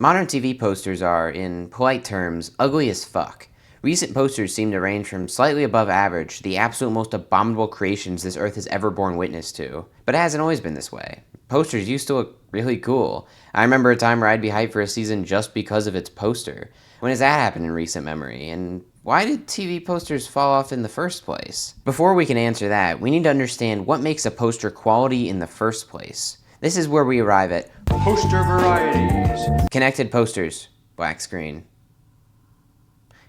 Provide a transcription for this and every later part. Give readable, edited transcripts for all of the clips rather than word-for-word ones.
Modern TV posters are, in polite terms, ugly as fuck. Recent posters seem to range from slightly above average to the absolute most abominable creations this earth has ever borne witness to. But it hasn't always been this way. Posters used to look really cool. I remember a time where I'd be hyped for a season just because of its poster. When has that happened in recent memory? And why did TV posters fall off in the first place? Before we can answer that, we need to understand what makes a poster quality in the first place. This is where we arrive at poster varieties. Connected posters, black screen.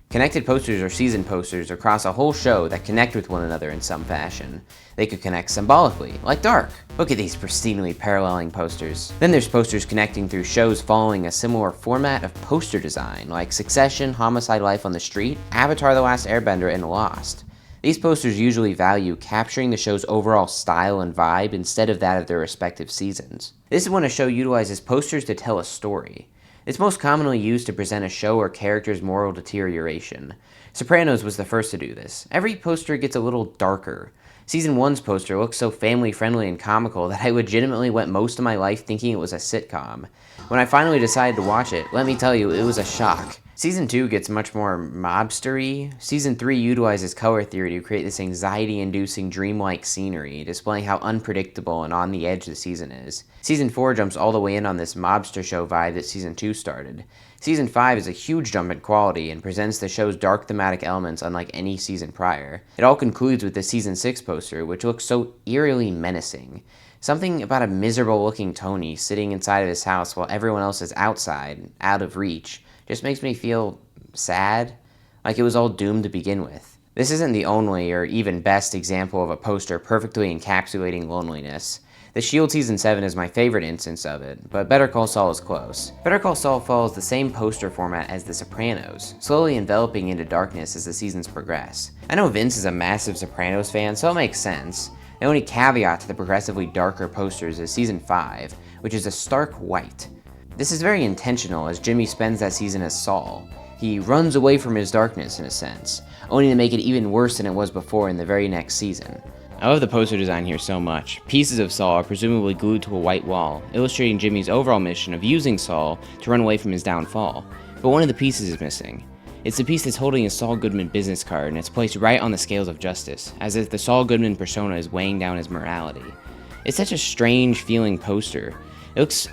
Connected posters are season posters across a whole show that connect with one another in some fashion. They could connect symbolically, like Dark. Look at these pristinely paralleling posters. Then there's posters connecting through shows following a similar format of poster design, like Succession, Homicide: Life on the Street, Avatar: The Last Airbender, and Lost. These posters usually value capturing the show's overall style and vibe instead of that of their respective seasons. This is when a show utilizes posters to tell a story. It's most commonly used to present a show or character's moral deterioration. Sopranos was the first to do this. Every poster gets a little darker. Season 1's poster looks so family-friendly and comical that I legitimately went most of my life thinking it was a sitcom. When I finally decided to watch it, let me tell you, it was a shock. Season 2 gets much more mobstery. Season 3 utilizes color theory to create this anxiety-inducing dreamlike scenery, displaying how unpredictable and on the edge the season is. Season 4 jumps all the way in on this mobster show vibe that Season 2 started. Season 5 is a huge jump in quality and presents the show's dark thematic elements unlike any season prior. It all concludes with the Season 6 poster, which looks so eerily menacing. Something about a miserable-looking Tony sitting inside of his house while everyone else is outside, out of reach, just makes me feel sad, like it was all doomed to begin with. This isn't the only or even best example of a poster perfectly encapsulating loneliness. The Shield Season 7 is my favorite instance of it, but Better Call Saul is close. Better Call Saul follows the same poster format as The Sopranos, slowly enveloping into darkness as the seasons progress. I know Vince is a massive Sopranos fan, so it makes sense. The only caveat to the progressively darker posters is Season 5, which is a stark white. This is very intentional as Jimmy spends that season as Saul. He runs away from his darkness in a sense, only to make it even worse than it was before in the very next season. I love the poster design here so much. Pieces of Saul are presumably glued to a white wall, illustrating Jimmy's overall mission of using Saul to run away from his downfall. But one of the pieces is missing. It's the piece that's holding a Saul Goodman business card, and it's placed right on the scales of justice, as if the Saul Goodman persona is weighing down his morality. It's such a strange feeling poster. It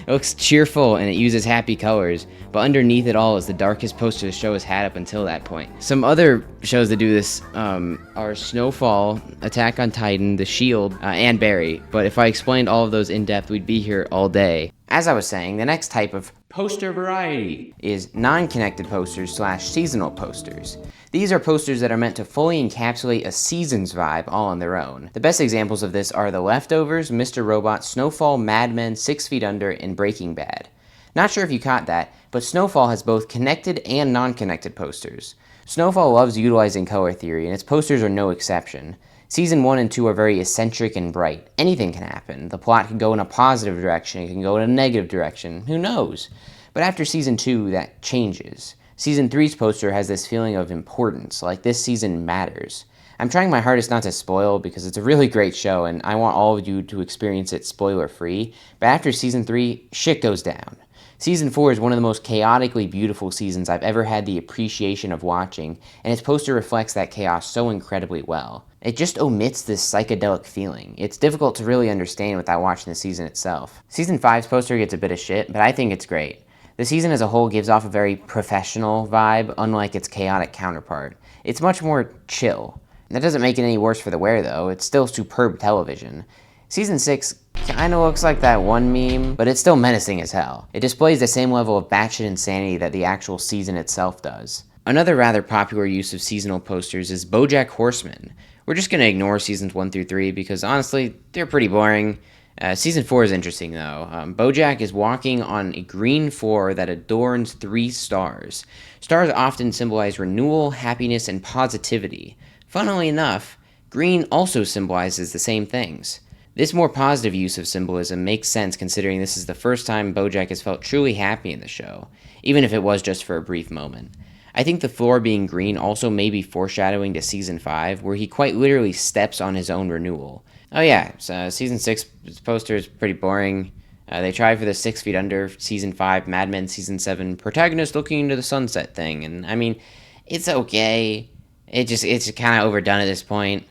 looks cheerful and it uses happy colors, but underneath it all is the darkest poster the show has had up until that point. Some other shows that do this are Snowfall, Attack on Titan, The Shield, and Barry, but if I explained all of those in depth, we'd be here all day. As I was saying, the next type of poster variety is non-connected posters / seasonal posters. These are posters that are meant to fully encapsulate a season's vibe all on their own. The best examples of this are The Leftovers, Mr. Robot, Snowfall, Mad Men, 6 Feet Under, and Breaking Bad. Not sure if you caught that, but Snowfall has both connected and non-connected posters. Snowfall loves utilizing color theory, and its posters are no exception. Season 1 and 2 are very eccentric and bright. Anything can happen. The plot can go in a positive direction, it can go in a negative direction, who knows? But after Season 2, that changes. Season 3's poster has this feeling of importance, like this season matters. I'm trying my hardest not to spoil because it's a really great show and I want all of you to experience it spoiler-free, but after Season 3, shit goes down. Season 4 is one of the most chaotically beautiful seasons I've ever had the appreciation of watching, and its poster reflects that chaos so incredibly well. It just omits this psychedelic feeling. It's difficult to really understand without watching the season itself. Season 5's poster gets a bit of shit, but I think it's great. The season as a whole gives off a very professional vibe, unlike its chaotic counterpart. It's much more chill. That doesn't make it any worse for the wear though, it's still superb television. Season 6 kinda looks like that one meme, but it's still menacing as hell. It displays the same level of batshit insanity that the actual season itself does. Another rather popular use of seasonal posters is BoJack Horseman. We're just gonna ignore seasons 1 through 3 because honestly, they're pretty boring. Season 4 is interesting though. BoJack is walking on a green floor that adorns 3 stars. Stars often symbolize renewal, happiness, and positivity. Funnily enough, green also symbolizes the same things. This more positive use of symbolism makes sense considering this is the first time BoJack has felt truly happy in the show, even if it was just for a brief moment. I think the floor being green also may be foreshadowing to Season 5, where he quite literally steps on his own renewal. Oh yeah, so Season 6 poster is pretty boring. They tried for the 6 Feet Under Season 5, Mad Men Season 7, protagonist looking into the sunset thing, and I mean, it's okay. It's kind of overdone at this point,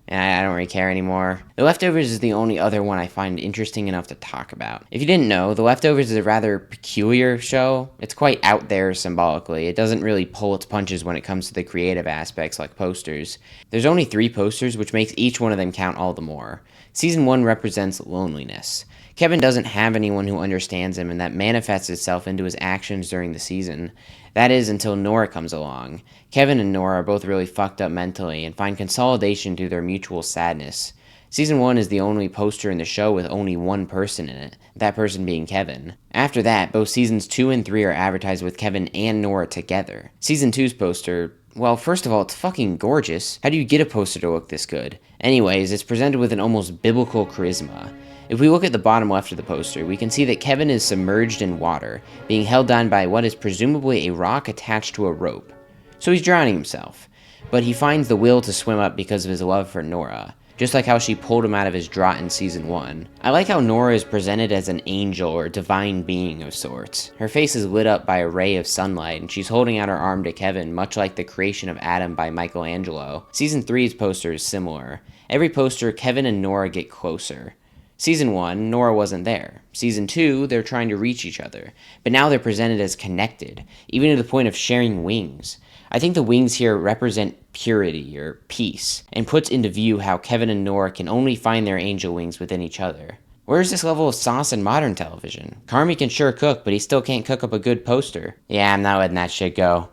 and I don't really care anymore. The Leftovers is the only other one I find interesting enough to talk about. If you didn't know, The Leftovers is a rather peculiar show. It's quite out there symbolically. It doesn't really pull its punches when it comes to the creative aspects like posters. There's only 3 posters, which makes each one of them count all the more. Season 1 represents loneliness. Kevin doesn't have anyone who understands him, and that manifests itself into his actions during the season. That is, until Nora comes along. Kevin and Nora are both really fucked up mentally and find consolidation through their mutual sadness. Season 1 is the only poster in the show with only one person in it, that person being Kevin. After that, both seasons 2 and 3 are advertised with Kevin and Nora together. Season 2's poster, well, first of all, it's fucking gorgeous. How do you get a poster to look this good? Anyways, it's presented with an almost biblical charisma. If we look at the bottom left of the poster, we can see that Kevin is submerged in water, being held down by what is presumably a rock attached to a rope. So he's drowning himself, but he finds the will to swim up because of his love for Nora, just like how she pulled him out of his draught in Season 1. I like how Nora is presented as an angel or divine being of sorts. Her face is lit up by a ray of sunlight, and she's holding out her arm to Kevin, much like the creation of Adam by Michelangelo. Season 3's poster is similar. Every poster, Kevin and Nora get closer. Season 1, Nora wasn't there. Season 2, they're trying to reach each other. But now they're presented as connected, even to the point of sharing wings. I think the wings here represent purity or peace, and puts into view how Kevin and Nora can only find their angel wings within each other. Where's this level of sauce in modern television? Carmy can sure cook, but he still can't cook up a good poster. Yeah, I'm not letting that shit go.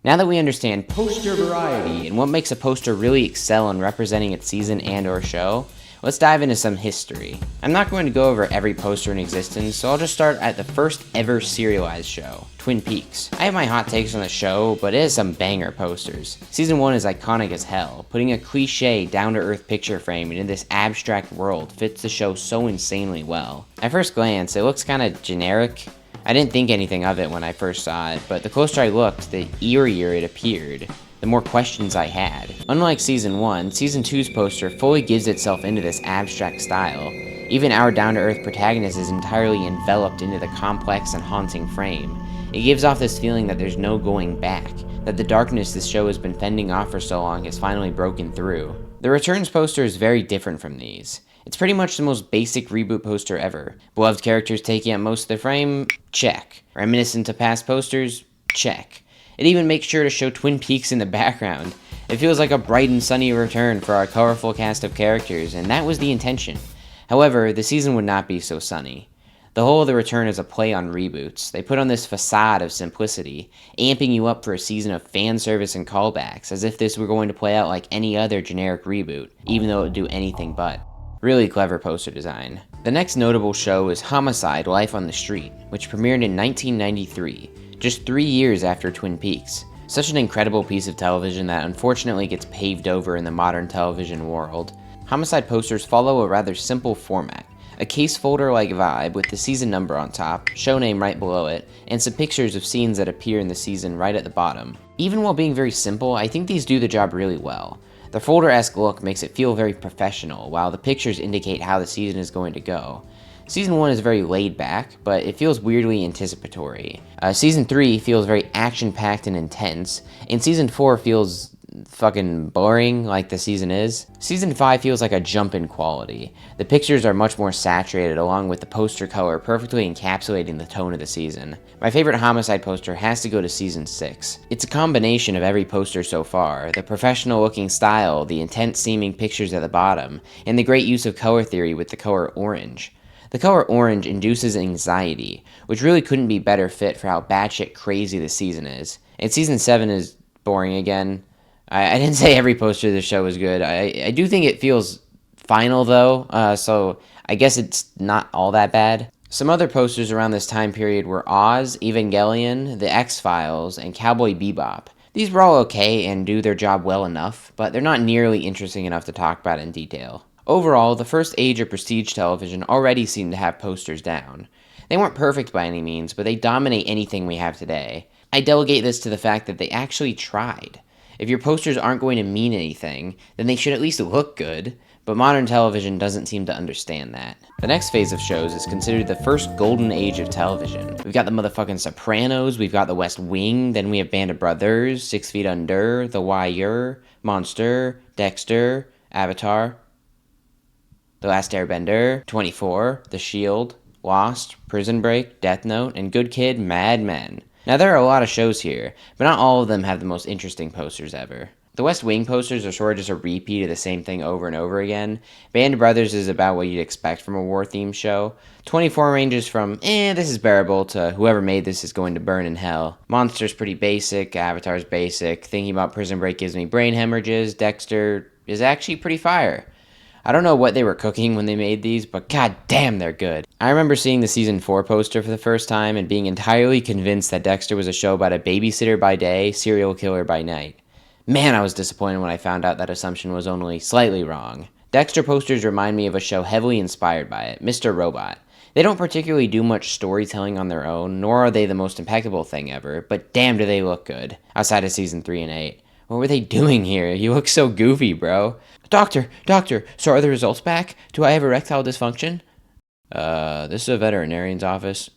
Now that we understand poster variety and what makes a poster really excel in representing its season and or show, let's dive into some history. I'm not going to go over every poster in existence, so I'll just start at the first ever serialized show, Twin Peaks. I have my hot takes on the show, but it has some banger posters. Season 1 is iconic as hell. Putting a cliche, down-to-earth picture frame into this abstract world fits the show so insanely well. At first glance, it looks kinda generic. I didn't think anything of it when I first saw it, but the closer I looked, the eerier it appeared, the more questions I had. Unlike Season 1, Season 2's poster fully gives itself into this abstract style. Even our down-to-earth protagonist is entirely enveloped into the complex and haunting frame. It gives off this feeling that there's no going back, that the darkness this show has been fending off for so long has finally broken through. The Returns poster is very different from these. It's pretty much the most basic reboot poster ever. Beloved characters taking up most of the frame? Check. Reminiscent of past posters? Check. It even makes sure to show Twin Peaks in the background. It feels like a bright and sunny return for our colorful cast of characters, and that was the intention. However, the season would not be so sunny. The whole of the return is a play on reboots. They put on this facade of simplicity, amping you up for a season of fan service and callbacks, as if this were going to play out like any other generic reboot, even though it would do anything but. Really clever poster design. The next notable show is Homicide: Life on the Street, which premiered in 1993. Just 3 years after Twin Peaks. Such an incredible piece of television that unfortunately gets paved over in the modern television world. Homicide posters follow a rather simple format. A case folder-like vibe with the season number on top, show name right below it, and some pictures of scenes that appear in the season right at the bottom. Even while being very simple, I think these do the job really well. The folder-esque look makes it feel very professional, while the pictures indicate how the season is going to go. Season 1 is very laid back, but it feels weirdly anticipatory. Season 3 feels very action-packed and intense, and Season 4 feels fucking boring like the season is. Season 5 feels like a jump in quality. The pictures are much more saturated, along with the poster color perfectly encapsulating the tone of the season. My favorite Homicide poster has to go to Season 6. It's a combination of every poster so far, the professional looking style, the intense seeming pictures at the bottom, and the great use of color theory with the color orange. The color orange induces anxiety, which really couldn't be better fit for how batshit crazy the season is. And Season 7 is boring again. I didn't say every poster of the show is good. I do think it feels final though, so I guess it's not all that bad. Some other posters around this time period were Oz, Evangelion, The X-Files, and Cowboy Bebop. These were all okay and do their job well enough, but they're not nearly interesting enough to talk about in detail. Overall, the first age of prestige television already seemed to have posters down. They weren't perfect by any means, but they dominate anything we have today. I delegate this to the fact that they actually tried. If your posters aren't going to mean anything, then they should at least look good. but modern television doesn't seem to understand that. The next phase of shows is considered the first golden age of television. We've got the motherfucking Sopranos, we've got The West Wing, then we have Band of Brothers, 6 Feet Under, The Wire, Monster, Dexter, Avatar, The Last Airbender, 24, The Shield, Lost, Prison Break, Death Note, and Good Kid, Mad Men. Now there are a lot of shows here, but not all of them have the most interesting posters ever. The West Wing posters are sort of just a repeat of the same thing over and over again. Band of Brothers is about what you'd expect from a war-themed show. 24 ranges from, this is bearable, to whoever made this is going to burn in hell. Monster's pretty basic, Avatar's basic, thinking about Prison Break gives me brain hemorrhages, Dexter is actually pretty fire. I don't know what they were cooking when they made these, but god damn they're good. I remember seeing the season 4 poster for the first time and being entirely convinced that Dexter was a show about a babysitter by day, serial killer by night. Man, I was disappointed when I found out that assumption was only slightly wrong. Dexter posters remind me of a show heavily inspired by it, Mr. Robot. They don't particularly do much storytelling on their own, nor are they the most impeccable thing ever, but damn do they look good, outside of season 3 and 8. What were they doing here? You look so goofy, bro. Doctor, so are the results back? Do I have erectile dysfunction? This is a veterinarian's office.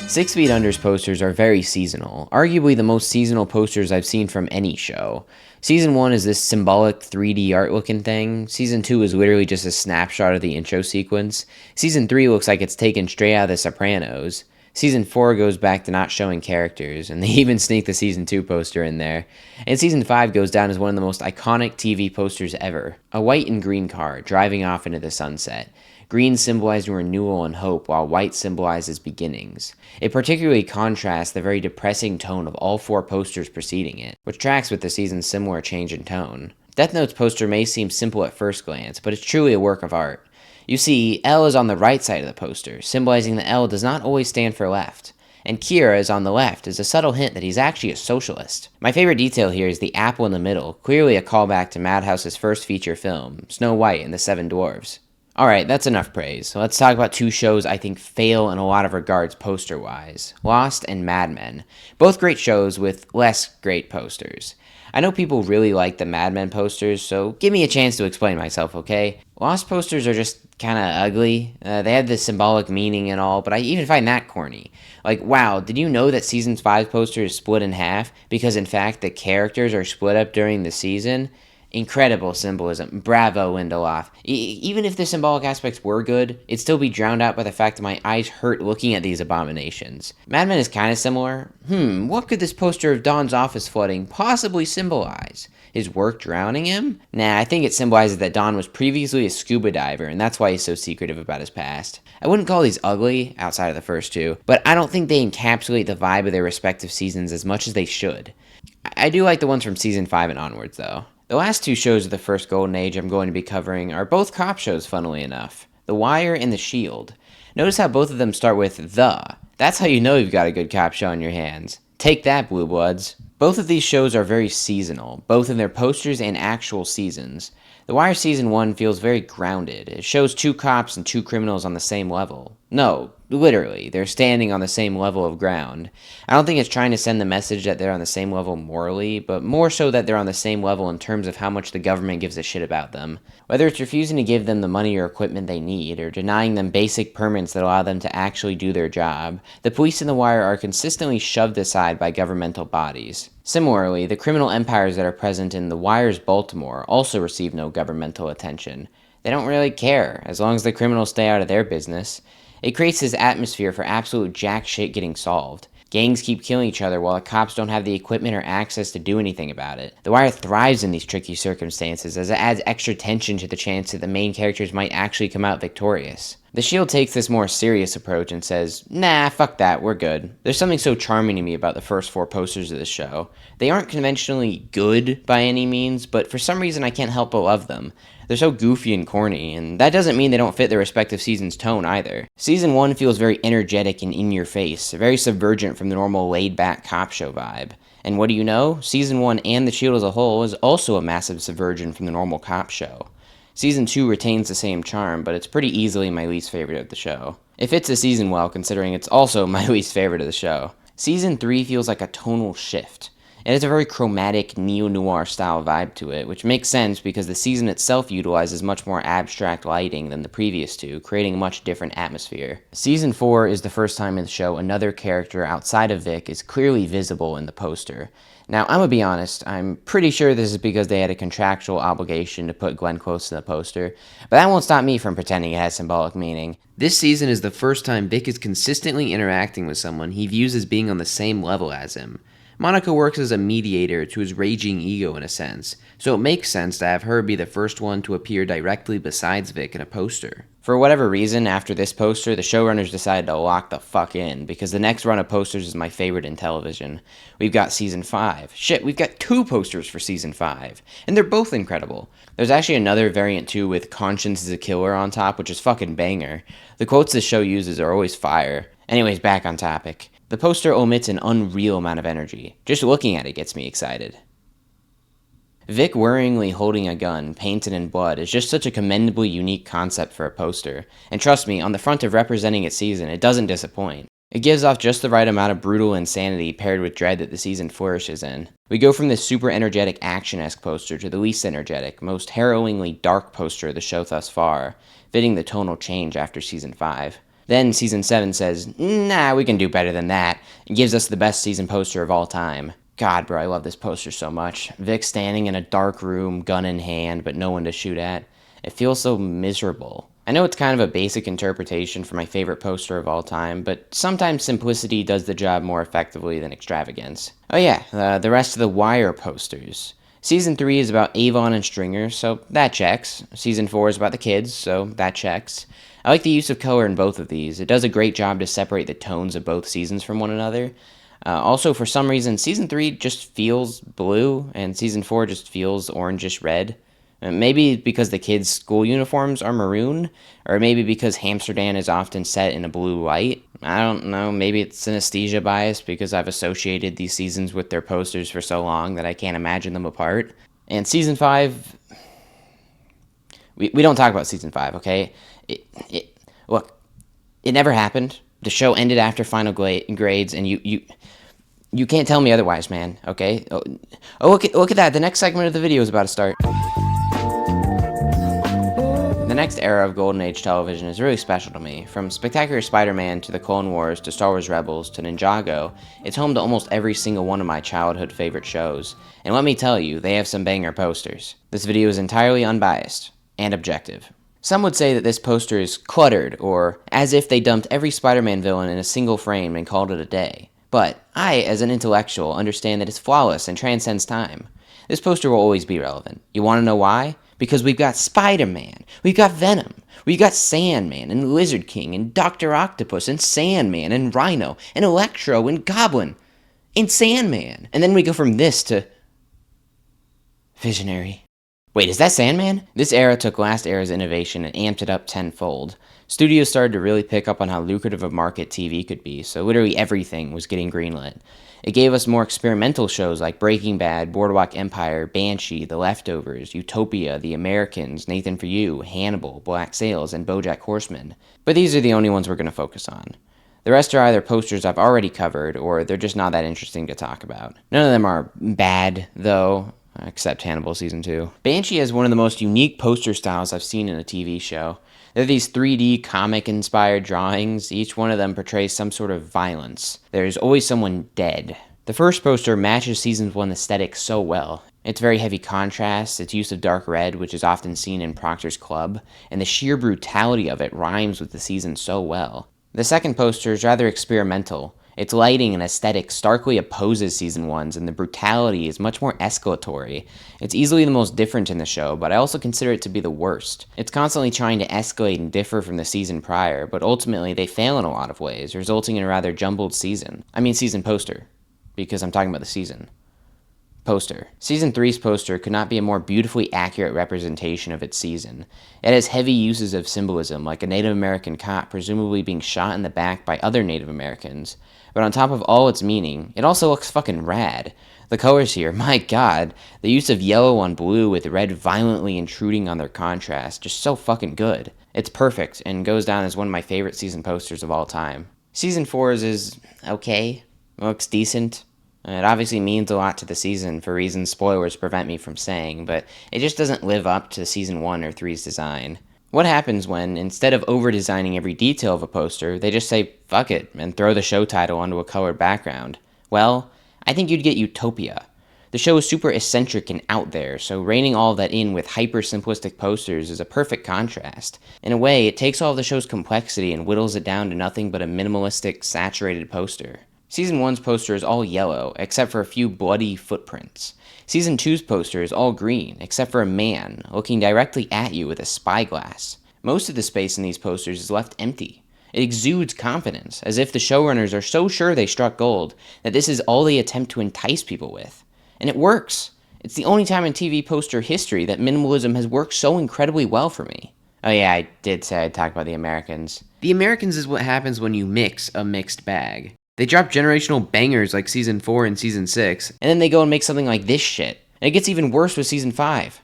6 Feet Under's posters are very seasonal, arguably the most seasonal posters I've seen from any show. Season 1 is this symbolic 3D art looking thing. Season 2 is literally just a snapshot of the intro sequence. Season 3 looks like it's taken straight out of The Sopranos. Season 4 goes back to not showing characters, and they even sneak the Season 2 poster in there. And Season 5 goes down as one of the most iconic TV posters ever. A white and green car driving off into the sunset. Green symbolizing renewal and hope, while white symbolizes beginnings. It particularly contrasts the very depressing tone of all 4 posters preceding it, which tracks with the season's similar change in tone. Death Note's poster may seem simple at first glance, but it's truly a work of art. You see, L is on the right side of the poster, symbolizing that L does not always stand for left. And Kira is on the left, is a subtle hint that he's actually a socialist. My favorite detail here is the apple in the middle, clearly a callback to Madhouse's first feature film, Snow White and the Seven Dwarfs. Alright, that's enough praise. So let's talk about 2 shows I think fail in a lot of regards poster-wise. Lost and Mad Men. Both great shows with less great posters. I know people really like the Mad Men posters, so give me a chance to explain myself, okay? Lost posters are just kinda ugly. They have this symbolic meaning and all, but I even find that corny. Like, wow, did you know that Season 5 poster is split in half? Because in fact, the characters are split up during the season? Incredible symbolism. Bravo, Lindelof. Even if the symbolic aspects were good, it'd still be drowned out by the fact that my eyes hurt looking at these abominations. Mad Men is kind of similar. What could this poster of Don's office flooding possibly symbolize? His work drowning him? Nah, I think it symbolizes that Don was previously a scuba diver, and that's why he's so secretive about his past. I wouldn't call these ugly, outside of the first 2, but I don't think they encapsulate the vibe of their respective seasons as much as they should. I do like the ones from Season 5 and onwards, though. The last 2 shows of the first Golden Age I'm going to be covering are both cop shows, funnily enough. The Wire and The Shield. Notice how both of them start with the. That's how you know you've got a good cop show on your hands. Take that, Blue Bloods. Both of these shows are very seasonal, both in their posters and actual seasons. The Wire Season 1 feels very grounded. It shows 2 cops and 2 criminals on the same level. No, literally, they're standing on the same level of ground. I don't think it's trying to send the message that they're on the same level morally, but more so that they're on the same level in terms of how much the government gives a shit about them. Whether it's refusing to give them the money or equipment they need, or denying them basic permits that allow them to actually do their job, the police in The Wire are consistently shoved aside by governmental bodies. Similarly, the criminal empires that are present in The Wire's Baltimore also receive no governmental attention. They don't really care, as long as the criminals stay out of their business. It creates this atmosphere for absolute jack shit getting solved. Gangs keep killing each other while the cops don't have the equipment or access to do anything about it. The Wire thrives in these tricky circumstances as it adds extra tension to the chance that the main characters might actually come out victorious. The Shield takes this more serious approach and says, nah, fuck that, we're good. There's something so charming to me about the first 4 posters of this show. They aren't conventionally good by any means, but for some reason I can't help but love them. They're so goofy and corny, and that doesn't mean they don't fit their respective season's tone either. Season 1 feels very energetic and in-your-face, very subvergent from the normal laid-back cop show vibe. And what do you know? Season 1 and The Shield as a whole is also a massive subversion from the normal cop show. Season 2 retains the same charm, but it's pretty easily my least favorite of the show. It fits the season well, considering it's also my least favorite of the show. Season 3 feels like a tonal shift. It has a very chromatic neo-noir style vibe to it, which makes sense because the season itself utilizes much more abstract lighting than the previous two, creating a much different atmosphere. Season 4 is the first time in the show another character outside of Vic is clearly visible in the poster. Now, I'm gonna be honest, I'm pretty sure this is because they had a contractual obligation to put Glenn Close in the poster, but that won't stop me from pretending it has symbolic meaning. This season is the first time Vic is consistently interacting with someone he views as being on the same level as him. Monica works as a mediator to his raging ego in a sense, so it makes sense to have her be the first one to appear directly besides Vic in a poster. For whatever reason, after this poster, the showrunners decided to lock the fuck in, because the next run of posters is my favorite in television. We've got Season 5. Shit, we've got 2 posters for Season 5, and they're both incredible. There's actually another variant too with Conscience is a Killer on top, which is fucking banger. The quotes this show uses are always fire. Anyways, back on topic. The poster omits an unreal amount of energy. Just looking at it gets me excited. Vic worryingly holding a gun, painted in blood, is just such a commendably unique concept for a poster. And trust me, on the front of representing its season, it doesn't disappoint. It gives off just the right amount of brutal insanity paired with dread that the season flourishes in. We go from this super energetic action-esque poster to the least energetic, most harrowingly dark poster of the show thus far, fitting the tonal change after Season 5. Then Season 7 says, nah, we can do better than that, and gives us the best season poster of all time. God, bro, I love this poster so much. Vic standing in a dark room, gun in hand, but no one to shoot at. It feels so miserable. I know it's kind of a basic interpretation for my favorite poster of all time, but sometimes simplicity does the job more effectively than extravagance. Oh yeah, the rest of the Wire posters. Season 3 is about Avon and Stringer, so that checks. Season 4 is about the kids, so that checks. I like the use of color in both of these. It does a great job to separate the tones of both seasons from one another. Also, for some reason, Season 3 just feels blue, and Season 4 just feels orangish red. Maybe because the kids' school uniforms are maroon, or maybe because Amsterdam is often set in a blue light. I don't know, maybe it's synesthesia bias because I've associated these seasons with their posters for so long that I can't imagine them apart. And Season 5... We don't talk about Season 5, okay? Look, it never happened. The show ended after final grades, and you can't tell me otherwise, man, okay? Oh, look at that. The next segment of the video is about to start. The next era of Golden Age television is really special to me. From Spectacular Spider-Man to the Clone Wars to Star Wars Rebels to Ninjago, it's home to almost every single one of my childhood favorite shows. And let me tell you, they have some banger posters. This video is entirely unbiased and objective. Some would say that this poster is cluttered, or as if they dumped every Spider-Man villain in a single frame and called it a day. But I, as an intellectual, understand that it's flawless and transcends time. This poster will always be relevant. You want to know why? Because we've got Spider-Man, we've got Venom, we've got Sandman, and Lizard King, and Dr. Octopus, and Sandman, and Rhino, and Electro, and Goblin, and Sandman. And then we go from this to... Visionary. Wait, is that Sandman? This era took last era's innovation and amped it up tenfold. Studios started to really pick up on how lucrative a market TV could be, so literally everything was getting greenlit. It gave us more experimental shows like Breaking Bad, Boardwalk Empire, Banshee, The Leftovers, Utopia, The Americans, Nathan For You, Hannibal, Black Sails, and BoJack Horseman. But these are the only ones we're going to focus on. The rest are either posters I've already covered, or they're just not that interesting to talk about. None of them are bad, though, except Hannibal Season 2. Banshee has one of the most unique poster styles I've seen in a TV show. They're these 3D comic-inspired drawings. Each one of them portrays some sort of violence. There's always someone dead. The first poster matches Season 1 aesthetic so well. It's very heavy contrast, its use of dark red, which is often seen in Proctor's Club, and the sheer brutality of it rhymes with the season so well. The second poster is rather experimental. Its lighting and aesthetic starkly opposes Season 1's, and the brutality is much more escalatory. It's easily the most different in the show, but I also consider it to be the worst. It's constantly trying to escalate and differ from the season prior, but ultimately they fail in a lot of ways, resulting in a rather jumbled season. I mean season poster, because I'm talking about the season. Poster. Season 3's poster could not be a more beautifully accurate representation of its season. It has heavy uses of symbolism, like a Native American cop presumably being shot in the back by other Native Americans. But on top of all its meaning, it also looks fucking rad. The colors here, my god, the use of yellow on blue with red violently intruding on their contrast, just so fucking good. It's perfect, and goes down as one of my favorite season posters of all time. Season 4's is okay, looks decent. It obviously means a lot to the season for reasons spoilers prevent me from saying, but it just doesn't live up to Season 1 or 3's design. What happens when, instead of over-designing every detail of a poster, they just say, fuck it, and throw the show title onto a colored background? Well, I think you'd get Utopia. The show is super eccentric and out there, so reining all of that in with hyper-simplistic posters is a perfect contrast. In a way, it takes all of the show's complexity and whittles it down to nothing but a minimalistic, saturated poster. Season 1's poster is all yellow, except for a few bloody footprints. Season 2's poster is all green, except for a man looking directly at you with a spyglass. Most of the space in these posters is left empty. It exudes confidence, as if the showrunners are so sure they struck gold that this is all they attempt to entice people with. And it works. It's the only time in TV poster history that minimalism has worked so incredibly well for me. Oh yeah, I did say I'd talk about the Americans. The Americans is what happens when you mix a mixed bag. They drop generational bangers like Season 4 and Season 6, and then they go and make something like this shit. And it gets even worse with Season 5.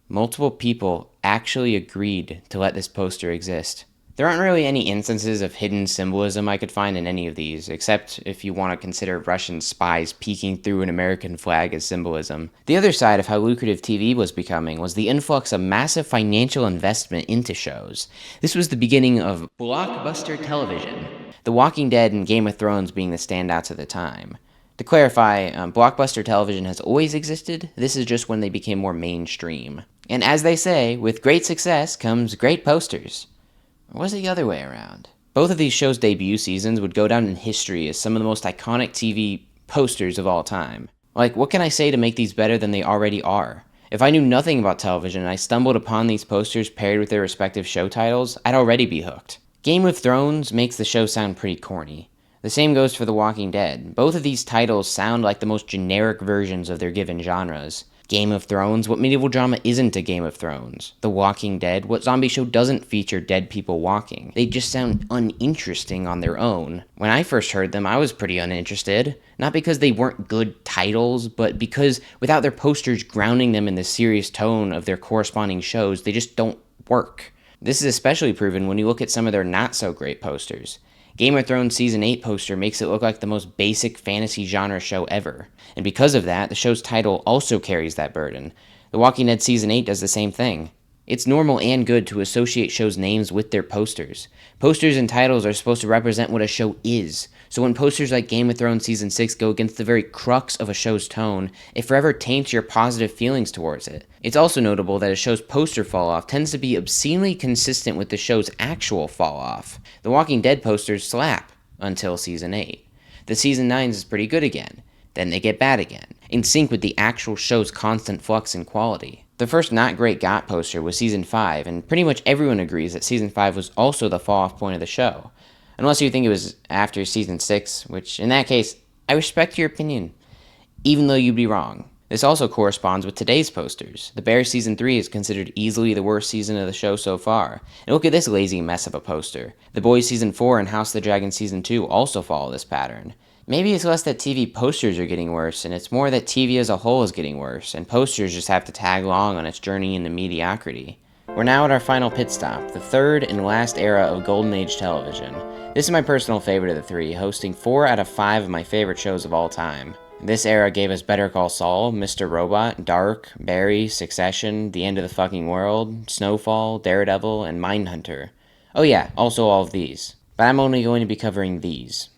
Multiple people actually agreed to let this poster exist. There aren't really any instances of hidden symbolism I could find in any of these, except if you want to consider Russian spies peeking through an American flag as symbolism. The other side of how lucrative TV was becoming was the influx of massive financial investment into shows. This was the beginning of blockbuster television, The Walking Dead and Game of Thrones being the standouts at the time. To clarify, blockbuster television has always existed, this is just when they became more mainstream. And as they say, with great success comes great posters. Or was it the other way around? Both of these shows' debut seasons would go down in history as some of the most iconic TV posters of all time. Like, what can I say to make these better than they already are? If I knew nothing about television and I stumbled upon these posters paired with their respective show titles, I'd already be hooked. Game of Thrones makes the show sound pretty corny. The same goes for The Walking Dead. Both of these titles sound like the most generic versions of their given genres. Game of Thrones, what medieval drama isn't a Game of Thrones? The Walking Dead, what zombie show doesn't feature dead people walking? They just sound uninteresting on their own. When I first heard them, I was pretty uninterested. Not because they weren't good titles, but because without their posters grounding them in the serious tone of their corresponding shows, they just don't work. This is especially proven when you look at some of their not-so-great posters. Game of Thrones Season 8 poster makes it look like the most basic fantasy genre show ever. And because of that, the show's title also carries that burden. The Walking Dead Season 8 does the same thing. It's normal and good to associate shows' names with their posters. Posters and titles are supposed to represent what a show is. So when posters like Game of Thrones Season 6 go against the very crux of a show's tone, it forever taints your positive feelings towards it. It's also notable that a show's poster fall-off tends to be obscenely consistent with the show's actual fall-off. The Walking Dead posters slap until Season 8. The Season 9's is pretty good again. Then they get bad again, in sync with the actual show's constant flux in quality. The first not great GOT poster was Season 5, and pretty much everyone agrees that Season 5 was also the fall-off point of the show. Unless you think it was after Season 6, which, in that case, I respect your opinion, even though you'd be wrong. This also corresponds with today's posters. The Bear Season 3 is considered easily the worst season of the show so far. And look at this lazy mess of a poster. The Boys Season 4 and House of the Dragon Season 2 also follow this pattern. Maybe it's less that TV posters are getting worse, and it's more that TV as a whole is getting worse, and posters just have to tag along on its journey into mediocrity. We're now at our final pit stop, the third and last era of Golden Age television. This is my personal favorite of the three, hosting 4 out of 5 of my favorite shows of all time. This era gave us Better Call Saul, Mr. Robot, Dark, Barry, Succession, The End of the Fucking World, Snowfall, Daredevil, and Mindhunter. Oh yeah, also all of these. But I'm only going to be covering these.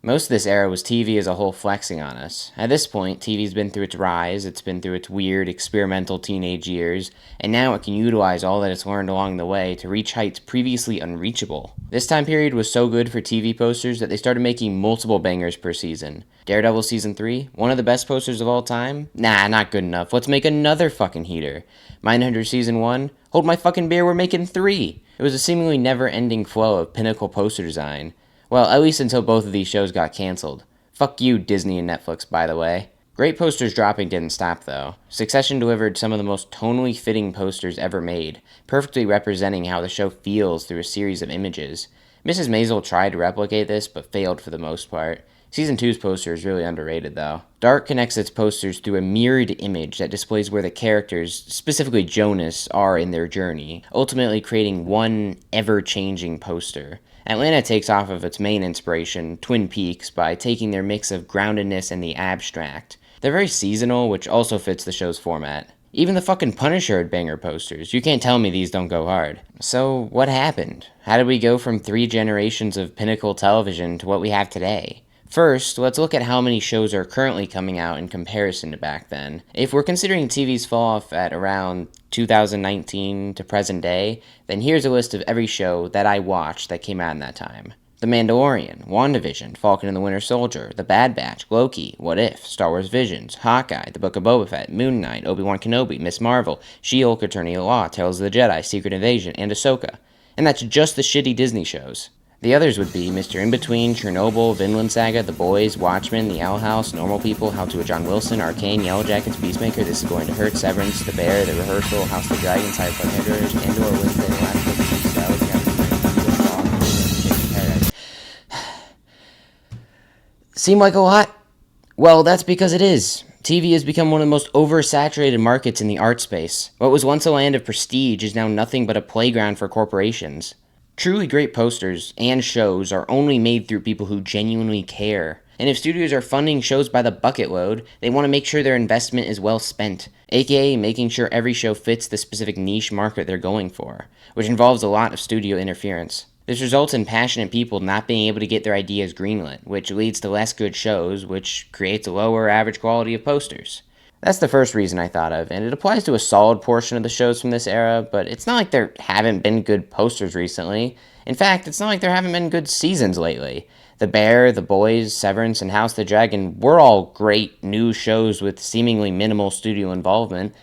Most of this era was TV as a whole flexing on us. At this point, TV's been through its rise, it's been through its weird, experimental teenage years, and now it can utilize all that it's learned along the way to reach heights previously unreachable. This time period was so good for TV posters that they started making multiple bangers per season. Daredevil Season 3, one of the best posters of all time? Nah, not good enough. Let's make another fucking heater. Mindhunter Season 1, hold my fucking beer, we're making 3! It was a seemingly never-ending flow of pinnacle poster design. Well, at least until both of these shows got canceled. Fuck you, Disney and Netflix, by the way. Great posters dropping didn't stop, though. Succession delivered some of the most tonally fitting posters ever made, perfectly representing how the show feels through a series of images. Mrs. Maisel tried to replicate this, but failed for the most part. Season 2's poster is really underrated, though. Dark connects its posters through a mirrored image that displays where the characters, specifically Jonas, are in their journey, ultimately creating one ever-changing poster. Atlanta takes off of its main inspiration, Twin Peaks, by taking their mix of groundedness and the abstract. They're very seasonal, which also fits the show's format. Even the fucking Punisher had banger posters. You can't tell me these don't go hard. So, what happened? How did we go from 3 generations of pinnacle television to what we have today? First, let's look at how many shows are currently coming out in comparison to back then. If we're considering TV's fall off at around 2019 to present day, then here's a list of every show that I watched that came out in that time. The Mandalorian, WandaVision, Falcon and the Winter Soldier, The Bad Batch, Loki, What If, Star Wars Visions, Hawkeye, The Book of Boba Fett, Moon Knight, Obi-Wan Kenobi, Miss Marvel, She-Hulk, Attorney of Law, Tales of the Jedi, Secret Invasion, and Ahsoka. And that's just the shitty Disney shows. The others would be Mr. In-Between, Chernobyl, Vinland Saga, The Boys, Watchmen, The Owl House, Normal People, How to with John Wilson, Arcane, Yellow Jackets, Peacemaker, This Is Going to Hurt, Severance, The Bear, The Rehearsal, House of the Dragon, Cyberpunk Headers, Andor, Wednesday, The Last Book of Paradise. Seem like a lot? Well, that's because it is. TV has become one of the most oversaturated markets in the art space. What was once a land of prestige is now nothing but a playground for corporations. Truly great posters and shows are only made through people who genuinely care. And if studios are funding shows by the bucket load, they want to make sure their investment is well spent, aka making sure every show fits the specific niche market they're going for, which involves a lot of studio interference. This results in passionate people not being able to get their ideas greenlit, which leads to less good shows, which creates a lower average quality of posters. That's the first reason I thought of, and it applies to a solid portion of the shows from this era, but it's not like there haven't been good posters recently. In fact, it's not like there haven't been good seasons lately. The Bear, The Boys, Severance, and House of the Dragon were all great new shows with seemingly minimal studio involvement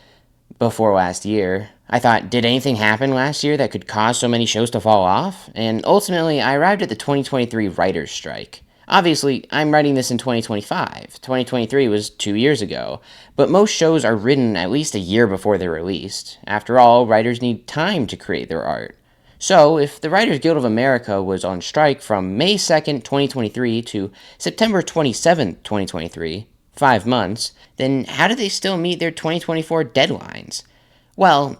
before last year. I thought, did anything happen last year that could cause so many shows to fall off? And ultimately, I arrived at the 2023 writer's strike. Obviously, I'm writing this in 2025. 2023 was 2 years ago. But most shows are written at least a year before they're released. After all, writers need time to create their art. So, if the Writers Guild of America was on strike from May 2nd, 2023 to September 27th, 2023, 5 months, then how do they still meet their 2024 deadlines? Well,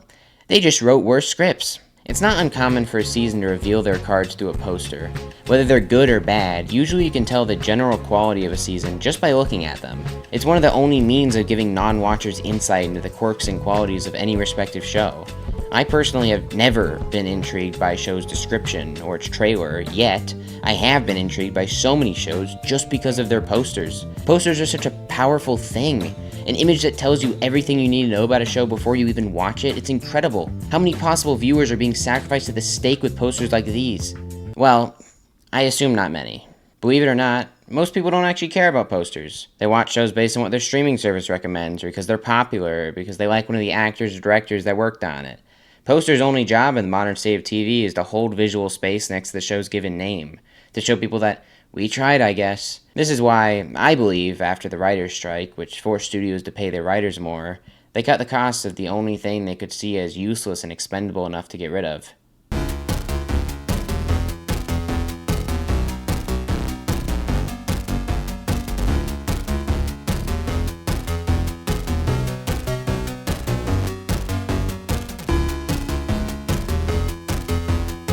they just wrote worse scripts. It's not uncommon for a season to reveal their cards through a poster. Whether they're good or bad, usually you can tell the general quality of a season just by looking at them. It's one of the only means of giving non-watchers insight into the quirks and qualities of any respective show. I personally have never been intrigued by a show's description or its trailer, yet I have been intrigued by so many shows just because of their posters. Posters are such a powerful thing. An image that tells you everything you need to know about a show before you even watch it, it's incredible. How many possible viewers are being sacrificed to the stake with posters like these? Well, I assume not many. Believe it or not, most people don't actually care about posters. They watch shows based on what their streaming service recommends, or because they're popular, or because they like one of the actors or directors that worked on it. Posters' only job in the modern state of TV is to hold visual space next to the show's given name, to show people that we tried, I guess. This is why, I believe, after the writer's strike, which forced studios to pay their writers more, they cut the costs of the only thing they could see as useless and expendable enough to get rid of.